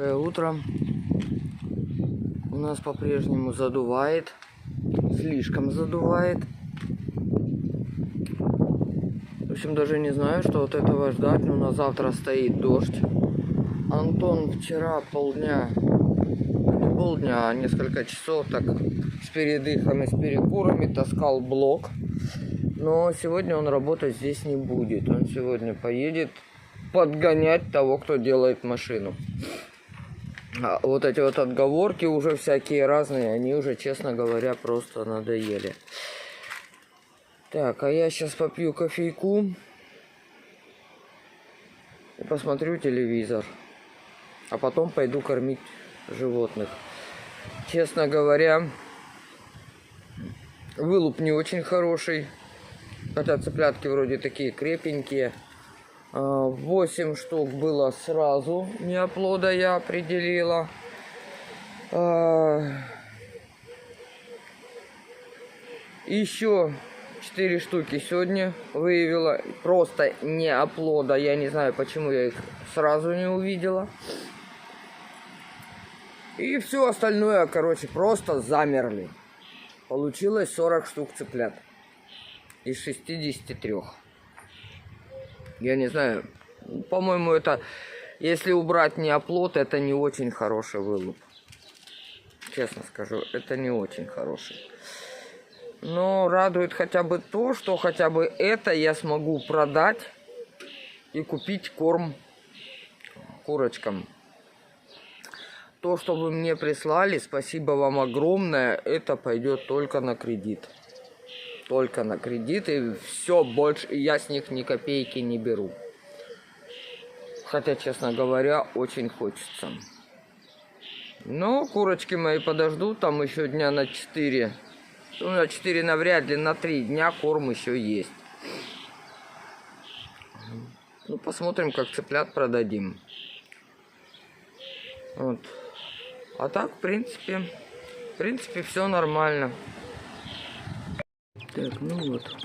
Утро. У нас по-прежнему задувает. Слишком задувает. В общем, даже не знаю, что от этого ждать, но на завтра стоит дождь. Антон вчера полдня, а несколько часов так с передыхами, с перекурами таскал блок. Но сегодня он работать здесь не будет. Он сегодня поедет подгонять того, кто делает машину. А вот эти вот отговорки уже всякие разные, они уже, честно говоря, просто надоели. Так, а я сейчас попью кофейку и посмотрю телевизор. А потом пойду кормить животных. Честно говоря, вылуп не очень хороший. Хотя цыплятки вроде такие крепенькие. 8 штук было сразу неоплода, я определила. Еще 4 штуки сегодня выявила. Просто неоплода. Я не знаю, почему я их сразу не увидела. И все остальное, короче, просто замерли. Получилось 40 штук цыплят. Из 63. Я не знаю, по-моему, это, если убрать неоплод, это не очень хороший вылуп. Честно скажу, это не очень хороший. Но радует хотя бы то, что хотя бы это я смогу продать и купить корм курочкам. То, что вы мне прислали, спасибо вам огромное, это пойдет только на кредит. Только на кредит, и все больше, и я с них ни копейки не беру. Хотя, честно говоря, очень хочется. Но курочки мои подождут, там еще дня на 4. Ну, на 4 навряд ли, на 3 дня корм еще есть. Ну, посмотрим, как цыплят продадим. Вот. А так, в принципе, все нормально. Так, ну вот.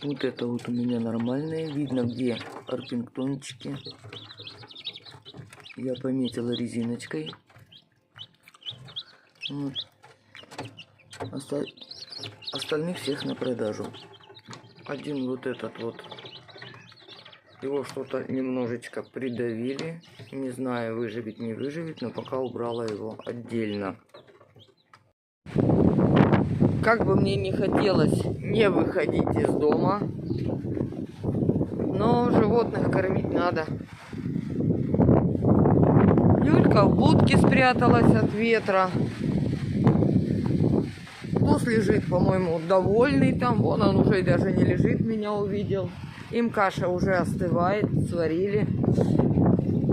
Вот это вот у меня нормальное. Видно, где орпингтончики. Я пометила резиночкой. Вот. Остальных всех на продажу. Один вот этот вот. Его что-то немножечко придавили. Не знаю, выживет, не выживет, но пока убрала его отдельно. Как бы мне не хотелось не выходить из дома, но животных кормить надо. Юлька в будке спряталась от ветра. Тус лежит, по-моему, довольный там. Вон он уже даже не лежит, меня увидел. Им каша уже остывает, сварили.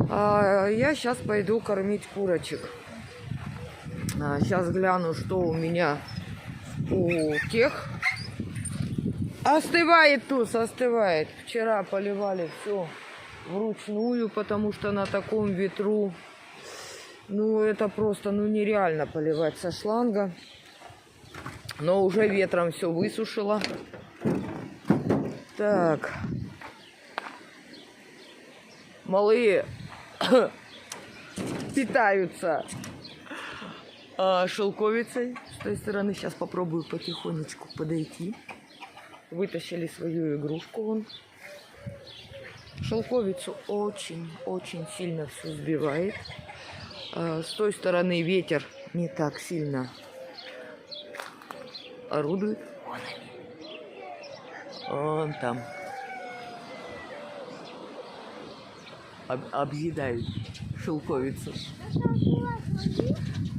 А я сейчас пойду кормить курочек. Сейчас гляну, что у меня у тех. Остывает, Туз, остывает. Вчера поливали все вручную, потому что на таком ветру, ну, это просто, ну, нереально поливать со шланга. Но уже ветром все высушило. Так. Малые питаются шелковицей. С той стороны сейчас попробую потихонечку подойти. Вытащили свою игрушку вон. Шелковицу очень сильно все сбивает. С той стороны ветер не так сильно орудует. Вон они. Вон там. Объедают шелковицу.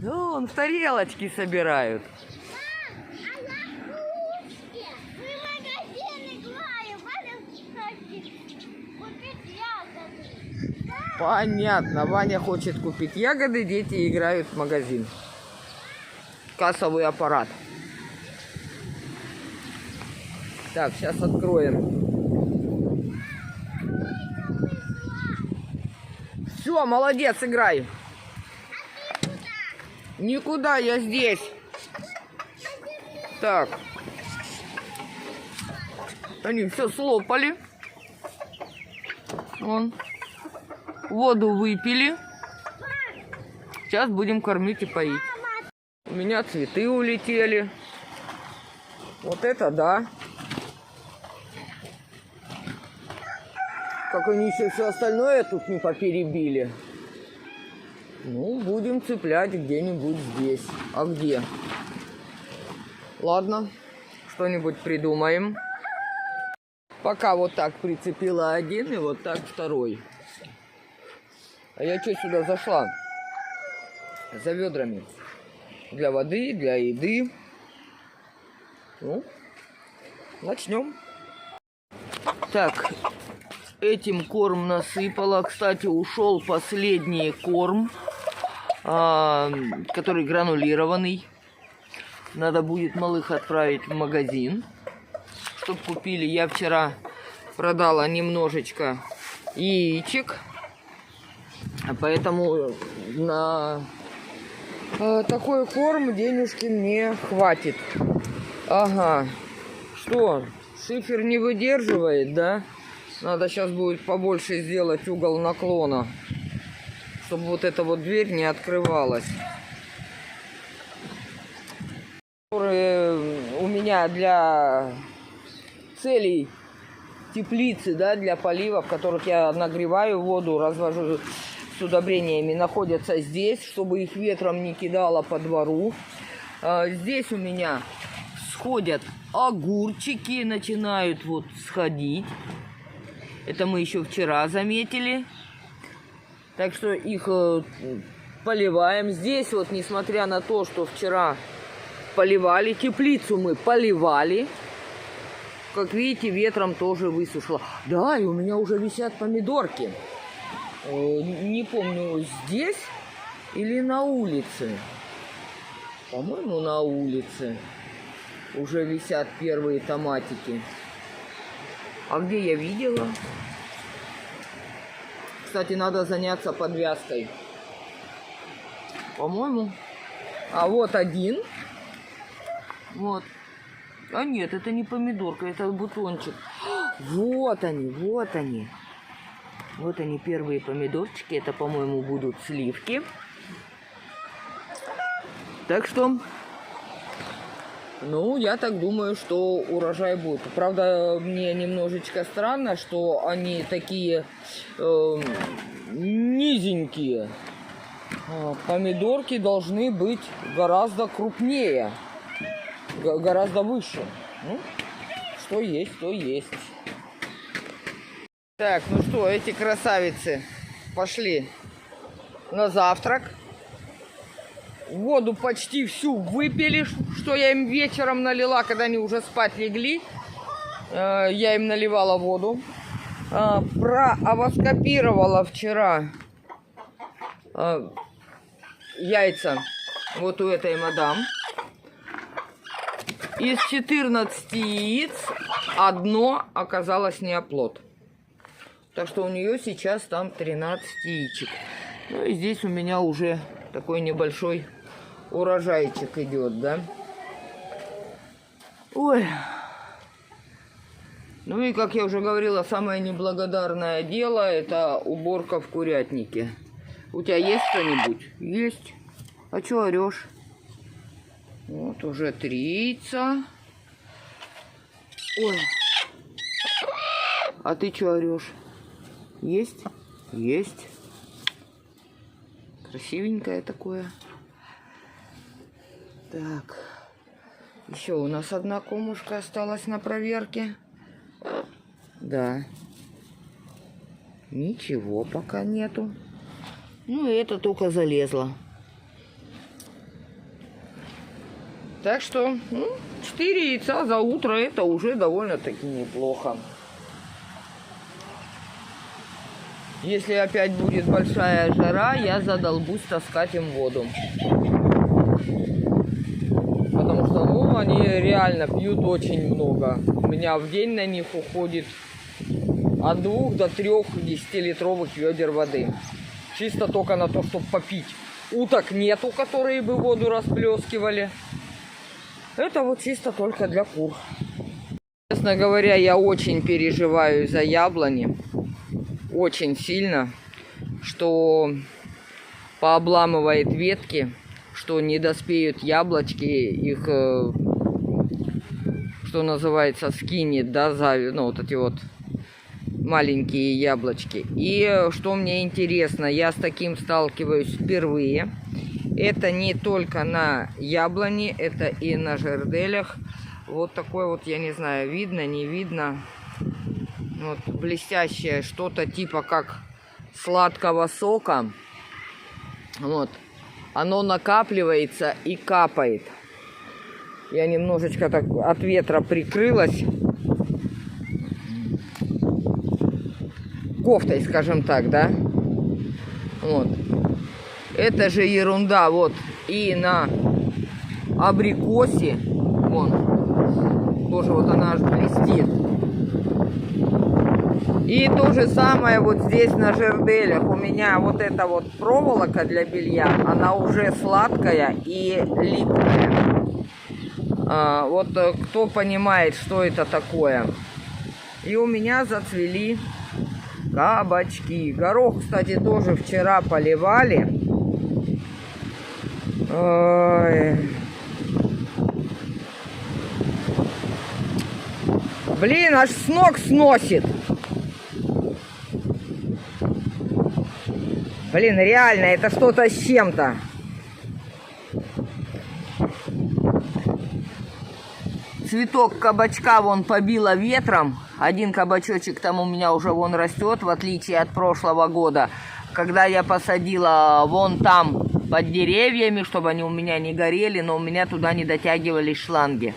Ну, он в тарелочки собирают. Понятно, Ваня хочет купить ягоды, дети играют в магазин. Кассовый аппарат. Так, сейчас откроем. Все, молодец, играй. Никуда, я здесь. Так. Они все слопали. Вон. Воду выпили. Сейчас будем кормить и поить. У меня цветы улетели. Вот это да. Как они еще все остальное тут не поперебили. Ну, будем цеплять где-нибудь здесь. А где? Ладно, что-нибудь придумаем. Пока вот так прицепила один и вот так второй. А я что сюда зашла? За ведрами. Для воды, для еды. Ну, начнем. Так, этим корм насыпала. Кстати, ушел последний корм, который гранулированный. Надо будет малых отправить в магазин, чтобы купили. Я вчера продала немножечко яичек, поэтому на такой корм денежки мне хватит. Ага. Что, шифер не выдерживает, да? Надо сейчас будет побольше сделать угол наклона, чтобы вот эта вот дверь не открывалась. Которые у меня для целей теплицы, да, для полива, в которых я нагреваю воду, развожу с удобрениями, находятся здесь, чтобы их ветром не кидало по двору. Здесь у меня сходят огурчики, начинают вот сходить. Это мы еще вчера заметили. Так что их поливаем. Здесь вот, несмотря на то, что вчера поливали, теплицу мы поливали. Как видите, ветром тоже высушило. Да, и у меня уже висят помидорки. Не помню, здесь или на улице. По-моему, на улице уже висят первые томатики. А где я видела? Кстати, надо заняться подвязкой. По-моему. А вот один. Вот. А нет, это не помидорка, это бутончик. Вот они, вот они. Вот они, первые помидорчики. Это, по-моему, будут сливки. Так что, ну, я так думаю, что урожай будет. Правда, мне немножечко странно, что они такие низенькие. Помидорки должны быть гораздо крупнее, гораздо выше. Ну, что есть, то есть. Так, ну что, эти красавицы пошли на завтрак. Воду почти всю выпили, что я им вечером налила, когда они уже спать легли. Я им наливала воду. Проавоскопировала вчера яйца вот у этой мадам. Из 14 яиц одно оказалось не оплод. Так что у нее сейчас там 13 яичек. Ну и здесь у меня уже такой небольшой урожайчик идет, да. Ой. Ну и, как я уже говорила, самое неблагодарное дело — это уборка в курятнике. У тебя есть что-нибудь? Есть. А что орешь? Вот уже 3 яйца. Ой. А ты что орешь? Есть? Есть. Красивенькое такое. Так. Еще у нас одна комушка осталась на проверке. Да. Ничего пока нету. Ну и это только залезла. Так что, ну, 4 яйца за утро — это уже довольно-таки неплохо. Если опять будет большая жара, я задолбусь таскать им воду. Потому что, ну, они реально пьют очень много. У меня в день на них уходит от 2 до 3 10-литровых ведер воды. Чисто только на то, чтобы попить. Уток нету, которые бы воду расплескивали. Это вот чисто только для кур. Честно говоря, я очень переживаю за яблони. Очень сильно, что пообламывает ветки, что не доспеют яблочки, их, что называется, скинет, да, ну, вот эти вот маленькие яблочки. И что мне интересно, я с таким сталкиваюсь впервые. Это не только на яблоне, это и на жерделях. Вот такой вот, я не знаю, видно, не видно. Вот блестящее, что-то типа как сладкого сока. Вот. Оно накапливается и капает. Я немножечко так от ветра прикрылась. Кофтой, скажем так, да? Вот. Это же ерунда. Вот. И на абрикосе. Вон. Тоже вот она аж блестит. И то же самое вот здесь на жерделях. У меня вот эта вот проволока для белья, она уже сладкая и липкая. Вот кто понимает, что это такое. И у меня зацвели кабачки. Горох, кстати, тоже вчера поливали. Ой. Блин, аж с ног сносит. Блин, реально, это что-то с чем-то. Цветок кабачка вон побило ветром. Один кабачочек там у меня уже вон растет, в отличие от прошлого года, когда я посадила вон там под деревьями, чтобы они у меня не горели, но у меня туда не дотягивались шланги.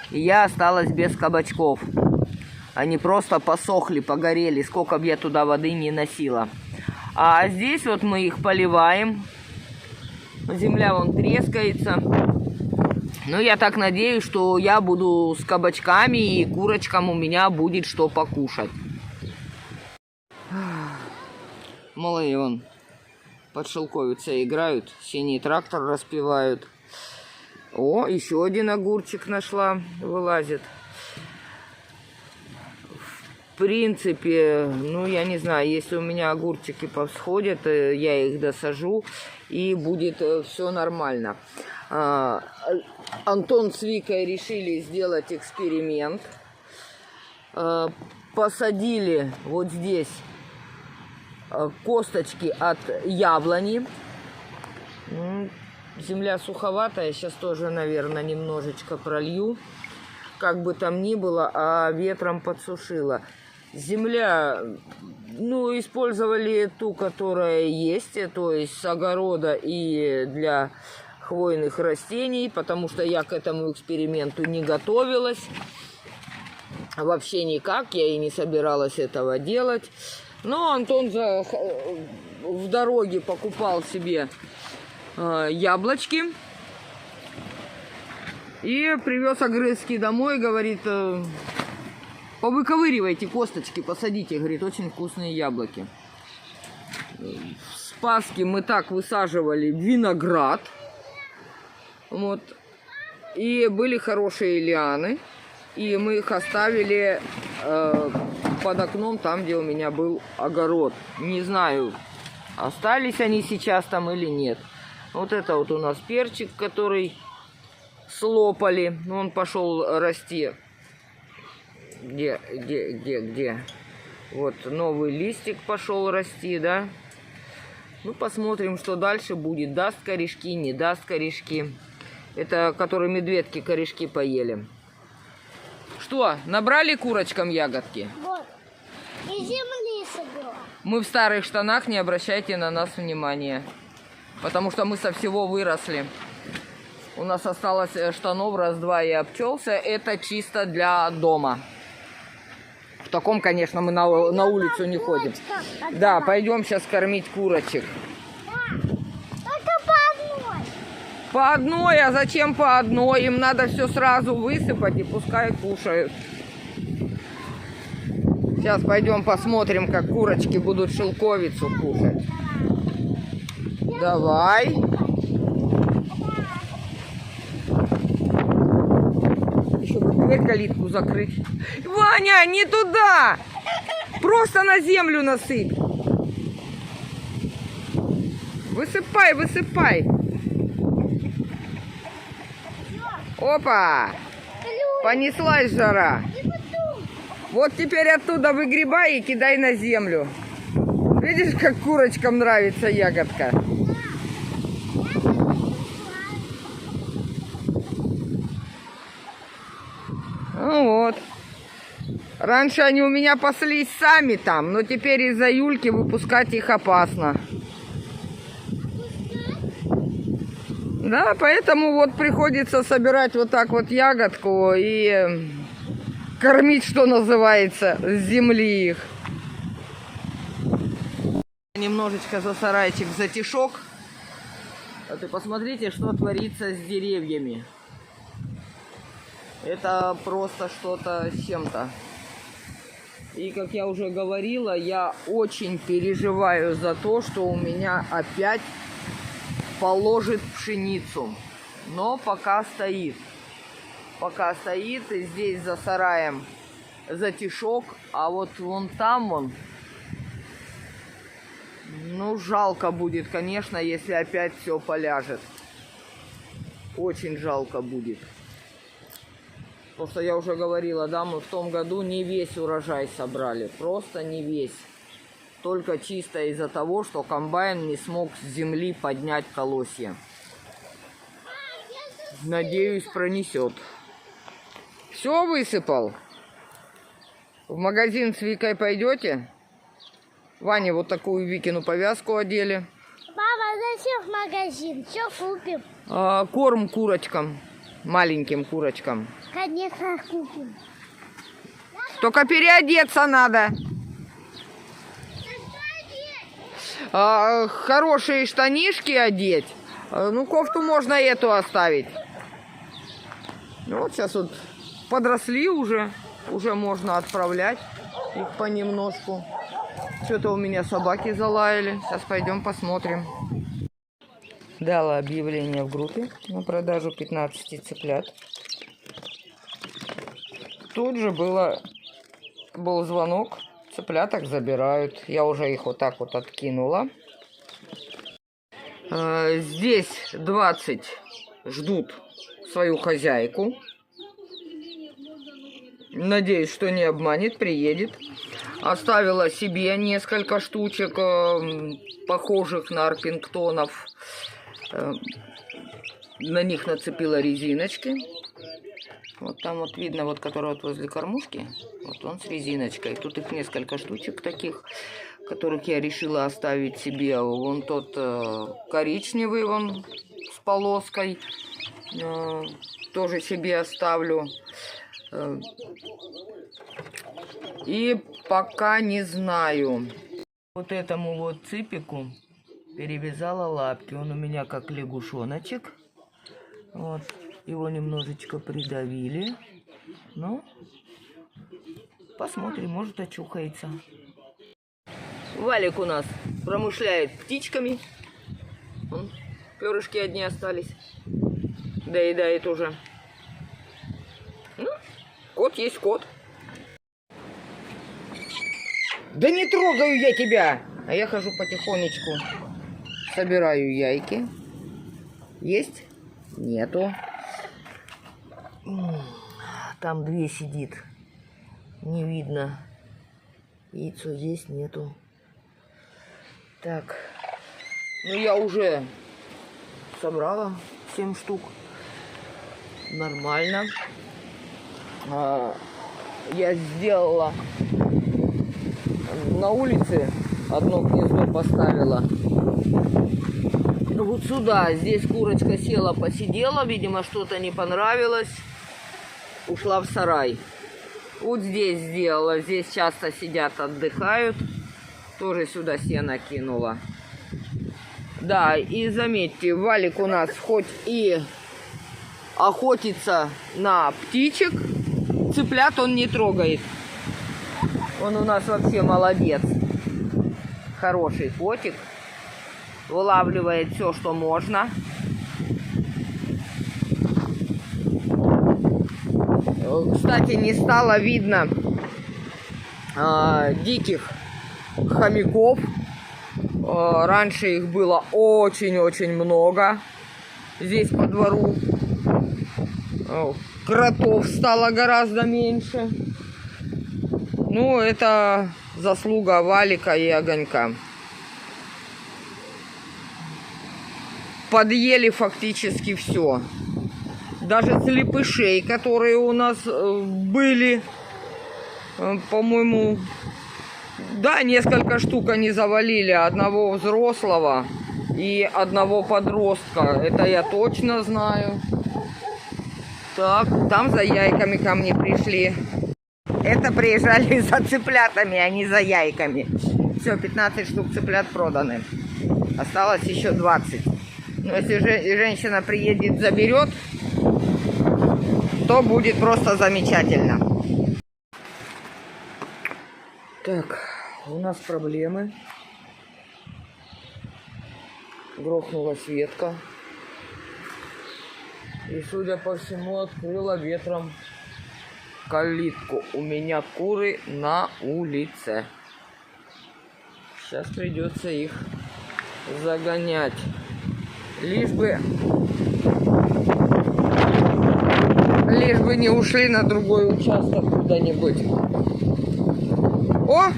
И я осталась без кабачков. Они просто посохли, погорели, сколько бы я туда воды не носила. А здесь вот мы их поливаем. Земля вон трескается. Ну, я так надеюсь, что я буду с кабачками, и курочкам у меня будет что покушать. Малые вон под шелковицей играют, синий трактор распевают. О, еще один огурчик нашла, вылазит. В принципе, ну, я не знаю, если у меня огурчики повсходят, я их досажу, и будет все нормально. Антон с Викой решили сделать эксперимент. Посадили вот здесь косточки от яблони. Земля суховатая, сейчас тоже, наверное, немножечко пролью. Как бы там ни было, а ветром подсушила. Земля, ну, использовали ту, которая есть, то есть с огорода и для хвойных растений, потому что я к этому эксперименту не готовилась. Вообще никак, я и не собиралась этого делать. Но Антон в дороге покупал себе яблочки и привез огрызки домой, говорит, повыковыривайте косточки, посадите, говорит, очень вкусные яблоки. В Спасске мы так высаживали виноград, вот, и были хорошие лианы, и мы их оставили под окном, там, где у меня был огород. Не знаю, остались они сейчас там или нет. Вот это вот у нас перчик, который слопали. Он пошел расти. Где? Вот новый листик пошел расти, да? Ну, посмотрим, что дальше будет. Даст корешки, не даст корешки. Это, которые медведки корешки поели. Что, набрали курочкам ягодки? Вот. И земли собрала. Мы в старых штанах, не обращайте на нас внимания. Потому что мы со всего выросли. У нас осталось штанов раз-два и обчелся. Это чисто для дома. В таком, конечно, мы на улицу не ходим. Да, пойдем сейчас кормить курочек. Только по одной. По одной? А зачем по одной? Им надо все сразу высыпать и пускай кушают. Сейчас пойдем посмотрим, как курочки будут шелковицу кушать. Давай. Еще бы дверь, калитку закрыть. Ваня, не туда! Просто на землю насыпь. высыпай, высыпай. Опа! Понеслась жара. Вот теперь оттуда выгребай и кидай на землю. Видишь, как курочкам нравится ягодка? Ну вот. Раньше они у меня паслись сами там, но теперь из-за Юльки выпускать их опасно. Да, поэтому вот приходится собирать вот так вот ягодку и кормить, что называется, с земли их. Немножечко за сарайчик затишок. А ты посмотрите, что творится с деревьями. Это просто что-то с чем-то. И, как я уже говорила, я очень переживаю за то, что у меня опять положит пшеницу. Но пока стоит. Пока стоит, и здесь за сараем затишок. А вот вон там вон, ну, жалко будет, конечно, если опять все поляжет. Очень жалко будет. Просто я уже говорила, да, мы в том году не весь урожай собрали. Просто не весь. Только чисто из-за того, что комбайн не смог с земли поднять колосья. Надеюсь, пронесет. Все высыпал? В магазин с Викой пойдете? Ване вот такую Викину повязку одели. Мама, зачем в магазин? Все купим. Корм курочкам. Маленьким курочкам. Конечно, купим. Только переодеться надо. Хорошие штанишки одеть. Ну, кофту можно эту оставить. Ну, вот сейчас вот подросли уже. Уже можно отправлять их понемножку. Что-то у меня собаки залаяли. Сейчас пойдем посмотрим. Дала объявление в группе на продажу 15 цыплят. Тут же был звонок. Цыпляток забирают. Я уже их вот так вот откинула. Здесь 20 ждут свою хозяйку. Надеюсь, что не обманет, приедет. Оставила себе несколько штучек, похожих на арпингтонов. На них нацепила резиночки. Вот там вот видно, вот который вот возле кормушки. Вот он с резиночкой. Тут их несколько штучек таких, которых я решила оставить себе. Вон тот коричневый, вон с полоской. Тоже себе оставлю. И пока не знаю. Вот этому вот цыпику перевязала лапки. Он у меня как лягушоночек. Вот. Его немножечко придавили. Ну, посмотрим, может очухается. Валик у нас промышляет птичками. Вон, перышки одни остались. Доедает уже. Ну, кот есть кот. Да не трогаю я тебя! А я хожу потихонечку. Собираю яйки. Есть? Нету. Там 2 сидит. Не видно. Яйцо здесь нету. Так. Ну, я уже собрала 7 штук. Нормально. Я сделала на улице, одно гнездо поставила. Вот сюда. Здесь курочка села, посидела. Видимо, что-то не понравилось. Ушла в сарай. Вот здесь сделала. Здесь часто сидят, отдыхают. Тоже сюда сено кинула. Да, и заметьте, Валик у нас хоть и охотится на птичек, цыплят он не трогает. Он у нас вообще молодец. Хороший котик. Вылавливает все, что можно. Кстати, не стало видно диких хомяков. Раньше их было очень-очень много здесь по двору. Кротов стало гораздо меньше. Ну, это заслуга Валика и Огонька. Подъели фактически все. Даже слепышей, которые у нас были, по-моему, да, несколько штук они завалили. Одного взрослого и одного подростка. Это я точно знаю. Так, там за яйками ко мне пришли. Это приезжали за цыплятами, а не за яйками. Все, 15 штук цыплят проданы. Осталось еще 20. Но если женщина приедет, заберет, то будет просто замечательно. Так, у нас проблемы. Грохнулась ветка. И, судя по всему, открыла ветром калитку. У меня куры на улице. Сейчас придется их загонять. Лишь бы не ушли на другой участок куда-нибудь. О!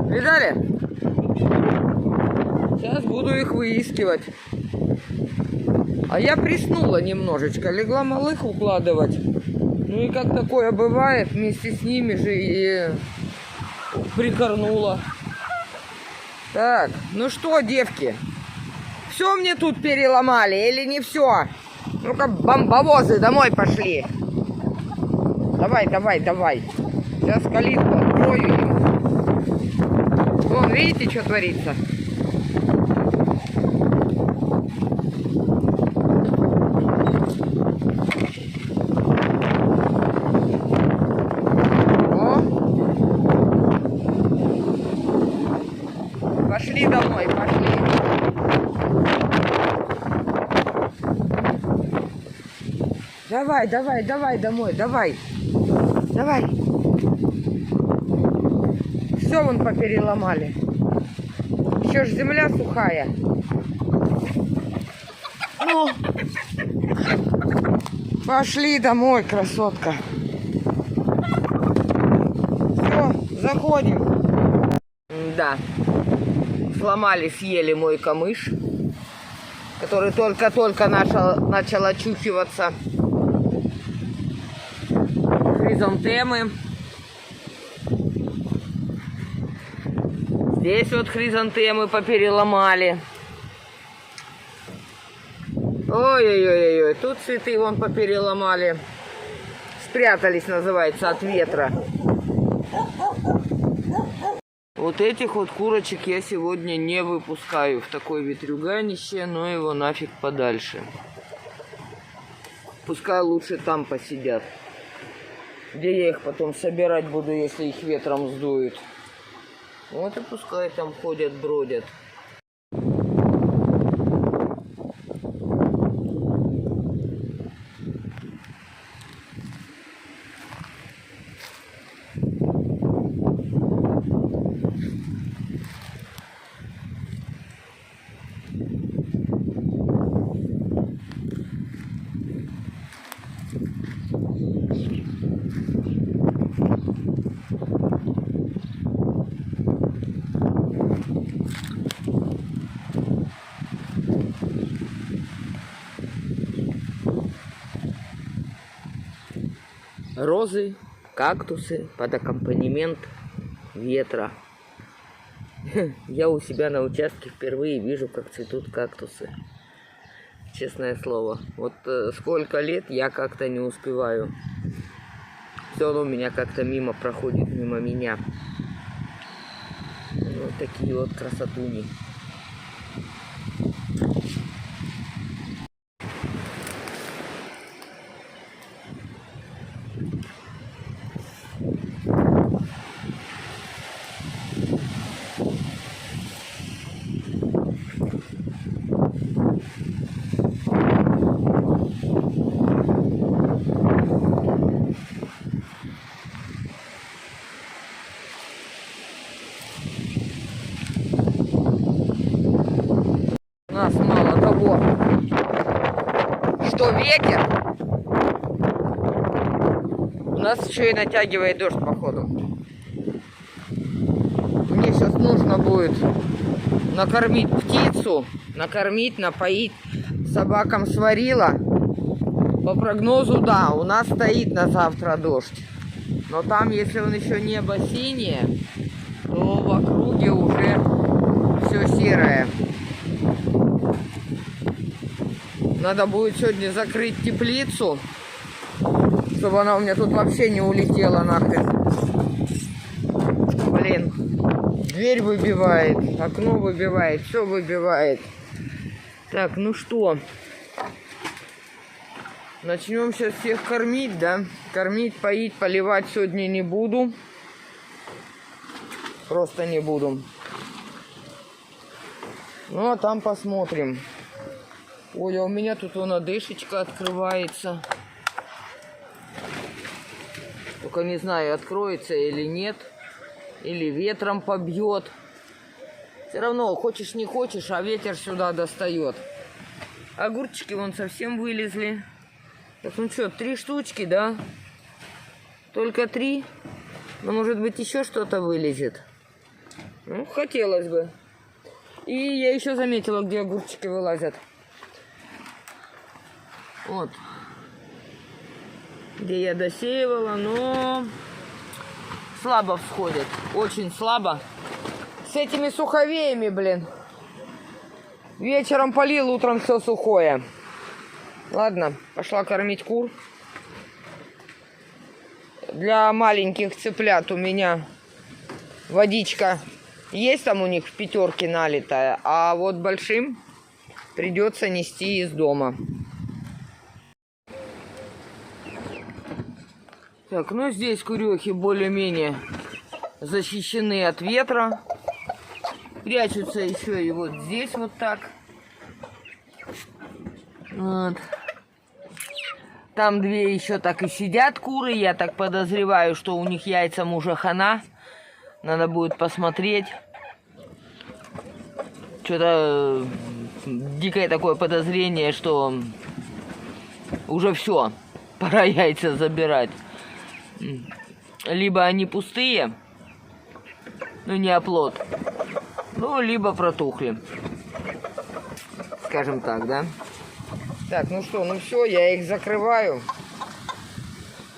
Видали? Сейчас буду их выискивать. А я приснула немножечко. Легла малых укладывать. Ну и как такое бывает, вместе с ними же и прикорнула. Так, ну что, девки? Все мне тут переломали или не все? Ну-ка, бомбовозы домой пошли. Давай, давай, давай. Сейчас калитку открою им. Вон, видите, что творится? Пошли домой, пошли. Давай, давай, давай домой, давай. Давай. Все вон попереломали. Еще ж земля сухая. Ну. Пошли домой, красотка. Все, заходим. Да. Сломали, съели мой камыш, который только-только начал очухиваться. Хризантемы. Здесь вот хризантемы попереломали. Ой-ой-ой-ой, тут цветы вон попереломали. Спрятались, называется, от ветра. Вот этих вот курочек я сегодня не выпускаю в такое ветрюганище, но его нафиг подальше. Пускай лучше там посидят. Где я их потом собирать буду, если их ветром сдует. Вот и пускай там ходят, бродят. Розы, кактусы под аккомпанемент ветра. Я у себя на участке впервые вижу, как цветут кактусы. Честное слово. Вот сколько лет я как-то не успеваю. Все равно у меня как-то мимо проходит, мимо меня. Вот такие вот красотуни. ветер. У нас еще и натягивает дождь, походу. Мне сейчас нужно будет накормить птицу, накормить, напоить. Собакам сварила. По прогнозу, да, у нас стоит на завтра дождь. Но там, если он еще небо синее, то в округе уже все серое. Надо будет сегодня закрыть теплицу, чтобы она у меня тут вообще не улетела нахрен. Блин, дверь выбивает, окно выбивает, все выбивает. Так, ну что, начнем сейчас всех кормить, да? Кормить, поить, поливать сегодня не буду. Просто не буду. Ну, а там посмотрим. Ой, а у меня тут вон одышечка открывается. Только не знаю, откроется или нет. Или ветром побьет. Все равно, хочешь не хочешь, а ветер сюда достает. Огурчики вон совсем вылезли. Так, ну что, 3 штучки, да? Только 3? Но может быть еще что-то вылезет. Ну, хотелось бы. И я еще заметила, где огурчики вылазят. Вот. Где я досеивала, но слабо всходят. Очень слабо. С этими суховеями, блин. Вечером полил, утром все сухое. Ладно, пошла кормить кур. Для маленьких цыплят у меня водичка есть, там у них в 5 налитая. А вот большим придется нести из дома. Так, ну здесь курехи более-менее защищены от ветра. Прячутся еще и вот здесь вот так. Вот. Там 2 еще так и сидят куры. Я так подозреваю, что у них яйцам уже хана. Надо будет посмотреть. Что-то дикое такое подозрение, что уже все. Пора яйца забирать. Либо они пустые, ну не оплот, ну либо протухли. Скажем так, да? Так, ну что, ну все, я их закрываю.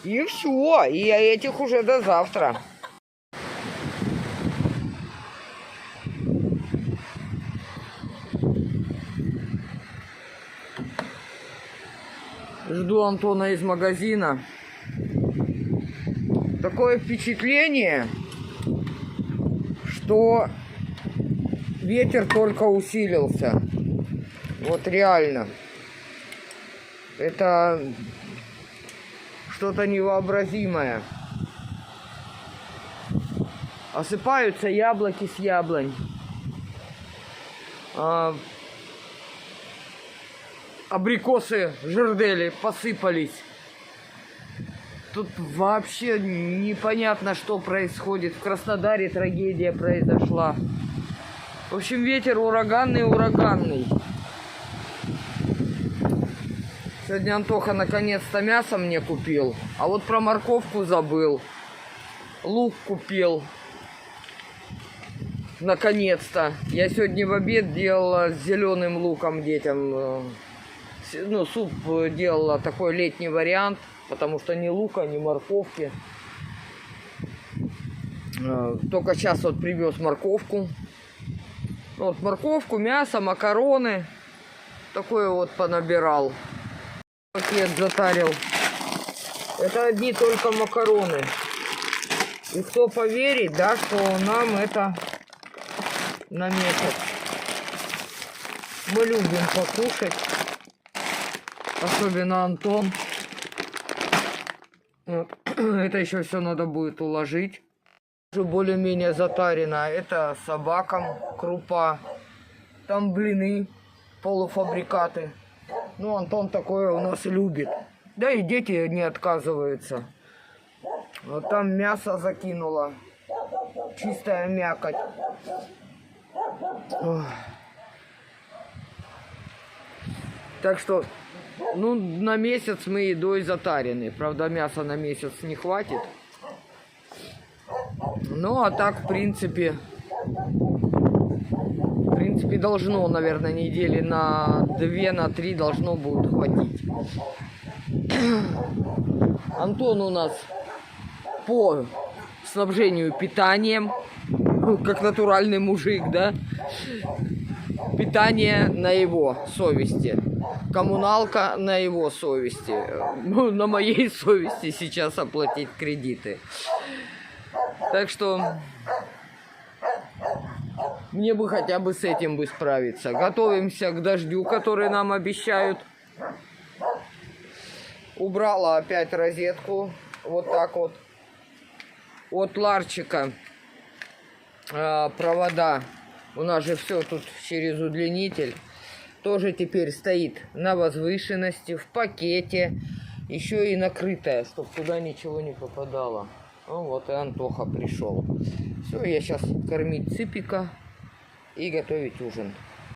И все, и этих уже до завтра. Жду Антона из магазина. Такое впечатление, что ветер только усилился. Вот реально. Это что-то невообразимое. Осыпаются яблоки с яблонь. Абрикосы, жердели посыпались. Тут вообще непонятно, что происходит. В Краснодаре трагедия произошла. В общем, ветер ураганный. Сегодня Антоха наконец-то мясо мне купил. А вот про морковку забыл. Лук купил. Наконец-то. Я сегодня в обед делала с зеленым луком детям. Ну, суп делала, такой летний вариант. Потому что ни лука, ни морковки. Только сейчас вот привез морковку. Вот морковку, мясо, макароны. Такое вот понабирал. Пакет затарил. Это одни только макароны. И кто поверит, да, что нам это на месяц. Мы любим покушать. Особенно Антон. Вот. Это еще все надо будет уложить. Уже более-менее затарено. Это собакам крупа. Там блины, полуфабрикаты. Ну, Антон такое у нас любит. Да и дети не отказываются. Вот там мясо закинула. Чистая мякоть. Ох. Так что Ну, на месяц мы едой затарены. Правда, мяса на месяц не хватит. Ну, а так, в принципе, должно, наверное, недели на 2, на 3 должно будет хватить. Антон у нас по снабжению питанием, как натуральный мужик, да? Питание на его совести. Коммуналка на его совести. Ну, на моей совести сейчас оплатить кредиты. Так что мне бы хотя бы с этим бы справиться. Готовимся к дождю, который нам обещают. Убрала опять розетку. Вот так вот. От ларчика провода. У нас же все тут через удлинитель. Тоже теперь стоит на возвышенности, в пакете. Еще и накрытая, чтобы туда ничего не попадало. Ну вот и Антоха пришел. Все, я сейчас кормить цыпика и готовить ужин.